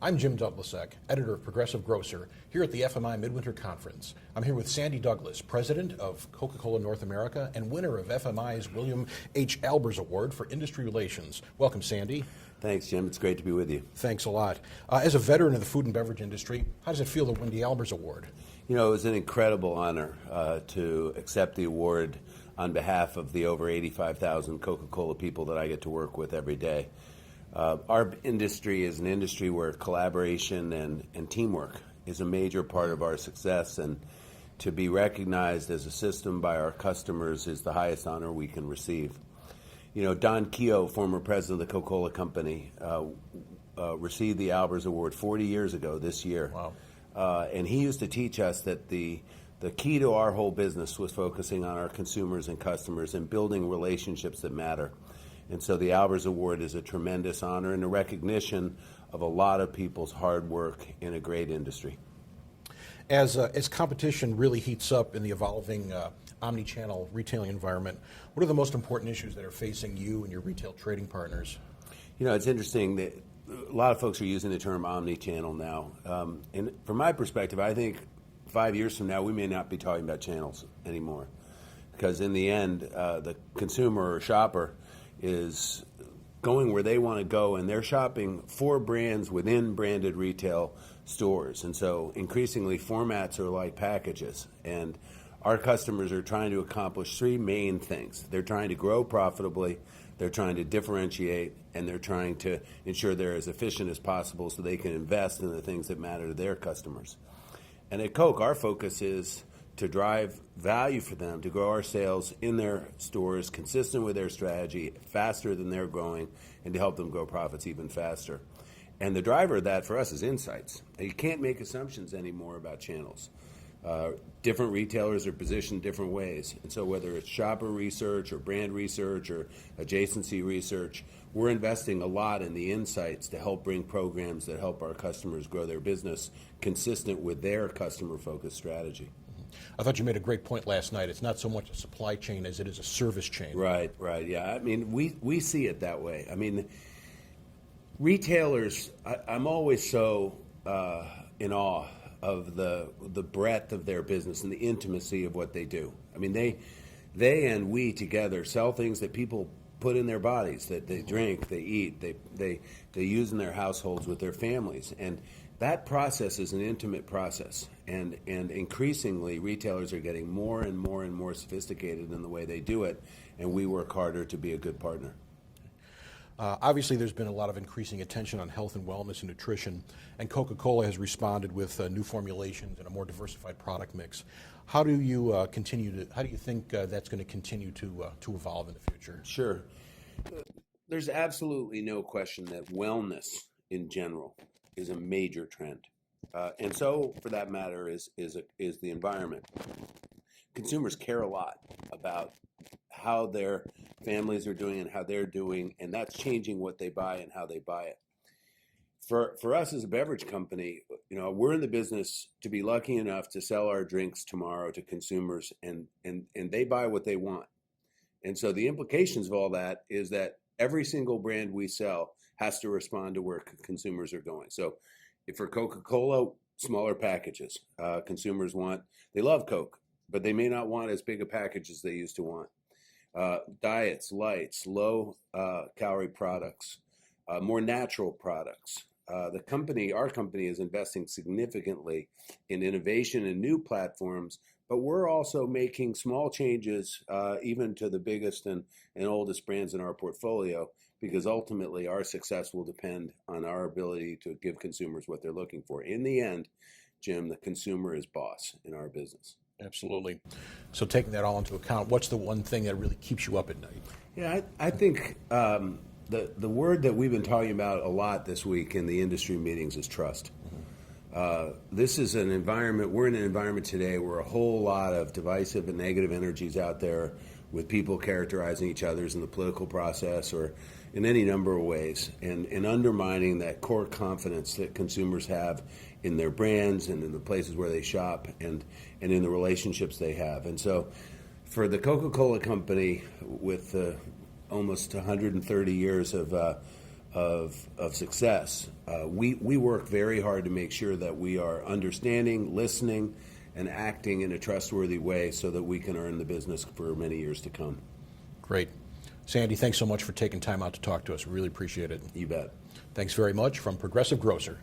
I'm Jim Dudlasek, editor of Progressive Grocer, here at the FMI Midwinter Conference. I'm here with Sandy Douglas, president of Coca-Cola North America and winner of FMI's William H. Albers Award for Industry Relations. Welcome, Sandy. Thanks, Jim. It's great to be with you. Thanks a lot. As a veteran of the food and beverage industry, how does it feel to win the Albers Award? You know, it was an incredible honor to accept the award on behalf of the over 85,000 Coca-Cola people that I get to work with every day. Our industry is an industry where collaboration and teamwork is a major part of our success, and to be recognized as a system by our customers is the highest honor we can receive. You know, Don Keogh, former president of the Coca-Cola Company, received the Albers Award 40 years ago this year. Wow. And he used to teach us that the key to our whole business was focusing on our consumers and customers and building relationships that matter. And so the Albers Award is a tremendous honor and a recognition of a lot of people's hard work in a great industry. As competition really heats up in the evolving omni-channel retailing environment, what are the most important issues that are facing you and your retail trading partners? You know, it's interesting that a lot of folks are using the term omni-channel now. And from my perspective, I think 5 years from now, we may not be talking about channels anymore. Because in the end, the consumer or shopper is going where they want to go, and they're shopping for brands within branded retail stores. And so increasingly formats are like packages, and our customers are trying to accomplish three main things. They're trying to grow profitably, they're trying to differentiate, and they're trying to ensure they're as efficient as possible so they can invest in the things that matter to their customers. And at Coke, our focus is to drive value for them, to grow our sales in their stores consistent with their strategy, faster than they're growing, and to help them grow profits even faster. And the driver of that for us is insights. You can't make assumptions anymore about channels. Different retailers are positioned different ways. And so whether it's shopper research or brand research or adjacency research, we're investing a lot in the insights to help bring programs that help our customers grow their business consistent with their customer-focused strategy. I thought you made a great point last night. It's not so much a supply chain as it is a service chain. Right, yeah. I mean, we see it that way. I mean, retailers, I'm always so in awe of the breadth of their business and the intimacy of what they do. I mean, they and we together sell things that people put in their bodies, that they drink, they eat, they use in their households with their families. And that process is an intimate process, and increasingly retailers are getting more and more and more sophisticated in the way they do it, and we work harder to be a good partner. Obviously, there's been a lot of increasing attention on health and wellness and nutrition, and Coca-Cola has responded with new formulations and a more diversified product mix. How do you How do you think that's going to continue to evolve in the future? Sure. There's absolutely no question that wellness in general is a major trend, and so for that matter is the environment. Consumers care a lot about how their families are doing and how they're doing, and that's changing what they buy and how they buy it. For us as a beverage company, you know, we're in the business to be lucky enough to sell our drinks tomorrow to consumers, and they buy what they want. And so the implications of all that is that every single brand we sell has to respond to where consumers are going. So if for Coca-Cola, smaller packages. Consumers they love Coke, but they may not want as big a package as they used to want. Diets, lights, low calorie products, more natural products. Our company is investing significantly in innovation and new platforms, but we're also making small changes even to the biggest and oldest brands in our portfolio, because ultimately our success will depend on our ability to give consumers what they're looking for. In the end, Jim, the consumer is boss in our business. Absolutely. So taking that all into account, what's the one thing that really keeps you up at night? Yeah, I think the word that we've been talking about a lot this week in the industry meetings is trust. This is an environment, we're in an environment today where a whole lot of divisive and negative energies out there, with people characterizing each other in the political process or in any number of ways, and undermining that core confidence that consumers have in their brands and in the places where they shop and in the relationships they have. And so for the Coca-Cola Company, with almost 130 years of of success. We work very hard to make sure that we are understanding, listening, and acting in a trustworthy way so that we can earn the business for many years to come. Great. Sandy, thanks so much for taking time out to talk to us. We really appreciate it. You bet. Thanks very much from Progressive Grocer.